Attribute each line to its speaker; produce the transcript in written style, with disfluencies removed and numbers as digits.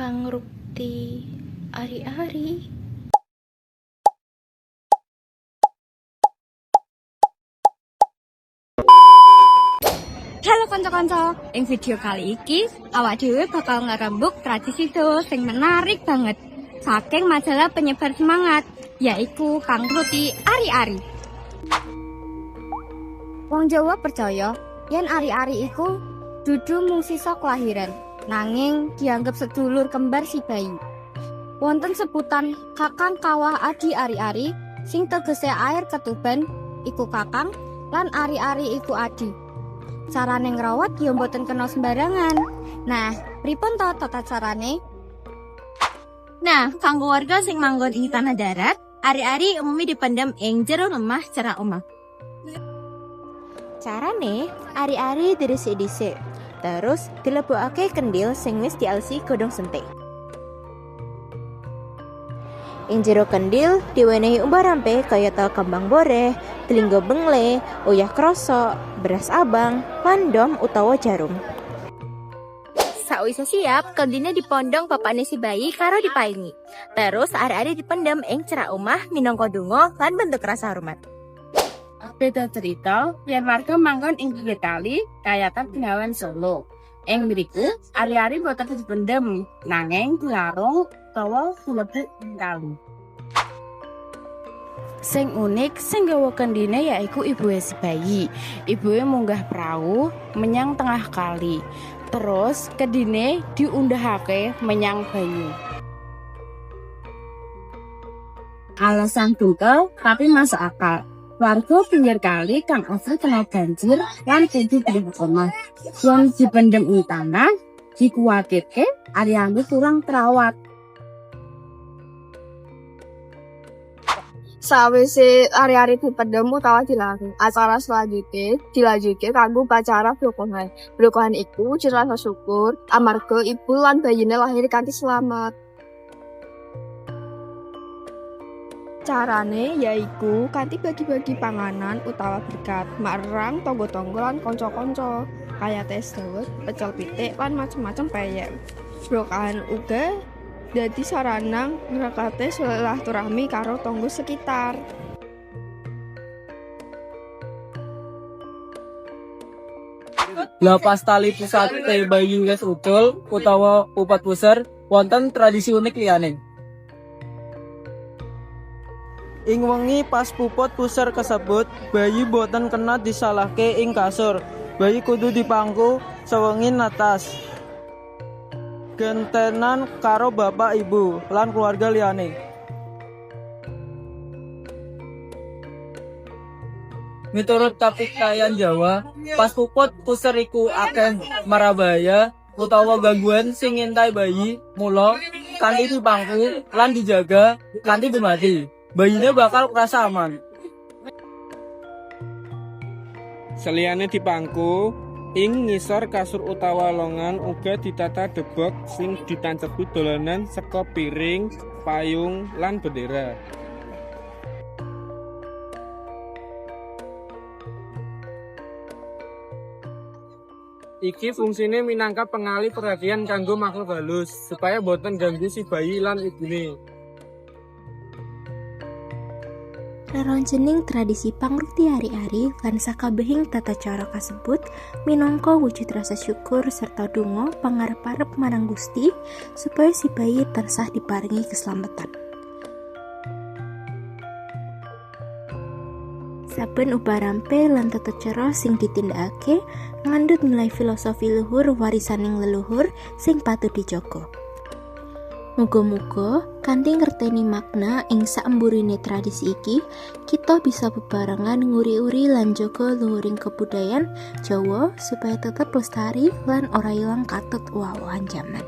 Speaker 1: Pangrukti ari-ari.
Speaker 2: Halo kanca-kanca, ing video kali iki awak dhewe bakal ngerembuk tradisi Jawa sing menarik banget saking majalah penyebar semangat, yaiku Pangrukti Ari-ari. Wong Jawa percaya yen ari-ari iku dudu mung sisa kelahiran, nanging dianggap sedulur kembar si bayi. Wonten sebutan kakang kawah adi ari-ari sing tegese air ketuban iku kakang lan ari-ari iku adi. Carane ngrawat ya mboten kena sembarangan. Nah, pripun to tata carane?
Speaker 3: Nah, kanggo warga sing manggon ing tanah darat, ari-ari umumnya dipendam ing jero lemah cerak omah. Carane, ari-ari diresik-disik, terus dilebokake kendil sing wis dialsi godhong sentik. Ing jero kendil diwenehi umbah rampe kaya tel kembang boreh, telinggo bengle, uyah krosok, beras abang, landom utawa jarum. Sakwise siap, kendilnya dipondong bapakne si bayi karo dipaingi. Terus ari-ari dipendam ing cerak omah minangka donga lan bentuk rasa hormat.
Speaker 4: Beda cerita, yen warga manggon ing pinggir kali kayatan Bengawan Solo. Ing mriku ari-ari boten dipendem, nanging dilarung utawa dilebok ing kali. Sing unik sing gawa kendine yaiku ibuke si bayi. Ibuke munggah perahu menyang tengah kali. Terus kendine diundahake menyang banyu. Alasan tunggal tapi masuk akal. Warga pinggir kali kang asli kena banjir lan kudu omah. Wong dipendem ing tanah, dikuwatirke ari-ari kurang terawat.
Speaker 5: Sawise ari-ari dipendem utawa dilarung, acara selanjutnya dilanjutke kanggo upacara blokohan. Blokohan iku wujud rasa syukur amarga ibu lan bayine lahir kanthi selamat. Carane yaiku kanthi bagi-bagi panganan utawa berkat marang tangga-tangga lan kanca-kanca, kaya tes dawet, pecel pitik lan macem-macem peyem. Blokohan uga dadi sarana ngrekate silaturahmi karo tangga sekitar.
Speaker 6: Lepas tali pusate bayi wis ucul utawa upat puser, wonten tradisi unik liyane. Ing wengi pas puput puser kasebut, bayi boten kena disalahke ing kasur. Bayi kudu dipangku sewengi natas. Gentenan karo bapak ibu lan keluarga liyane. Miturut kapisayan Jawa, pas puput puser iku akeh marabaya utawa gangguan sing ngintai bayi, mula kanthi dipangku lan dijaga kanthi dumadi. Bayinya bakal kerasa aman.
Speaker 7: Seliyane dipangku, ing ngisor kasur utawa longan uga ditata debok sing ditancepi dolanan saka piring, payung, lan bendera. Iki fungsine minangka pengalih perhatian kanggo makhluk halus supaya boten ganggu si bayi lan ibune.
Speaker 3: Reroncening tradisi pangrukti ari-ari lan sakabehing tata cara kasebut minangka wujud rasa syukur serta donga pangarep-arep marang Gusti supaya si bayi tansah diparingi keselamatan. Saben uparampe lan tata cara sing ditindakake ngandhut nilai filosofi luhur warisaning leluhur sing patut dijaga. Muga-muga kanthi ngerteni makna ing saemburine tradisi iki, kita bisa bebarengan nguri-uri lan jaga luhuring kebudayaan Jawa supaya tetep lestari lan ora ilang katut oah-oahan jaman.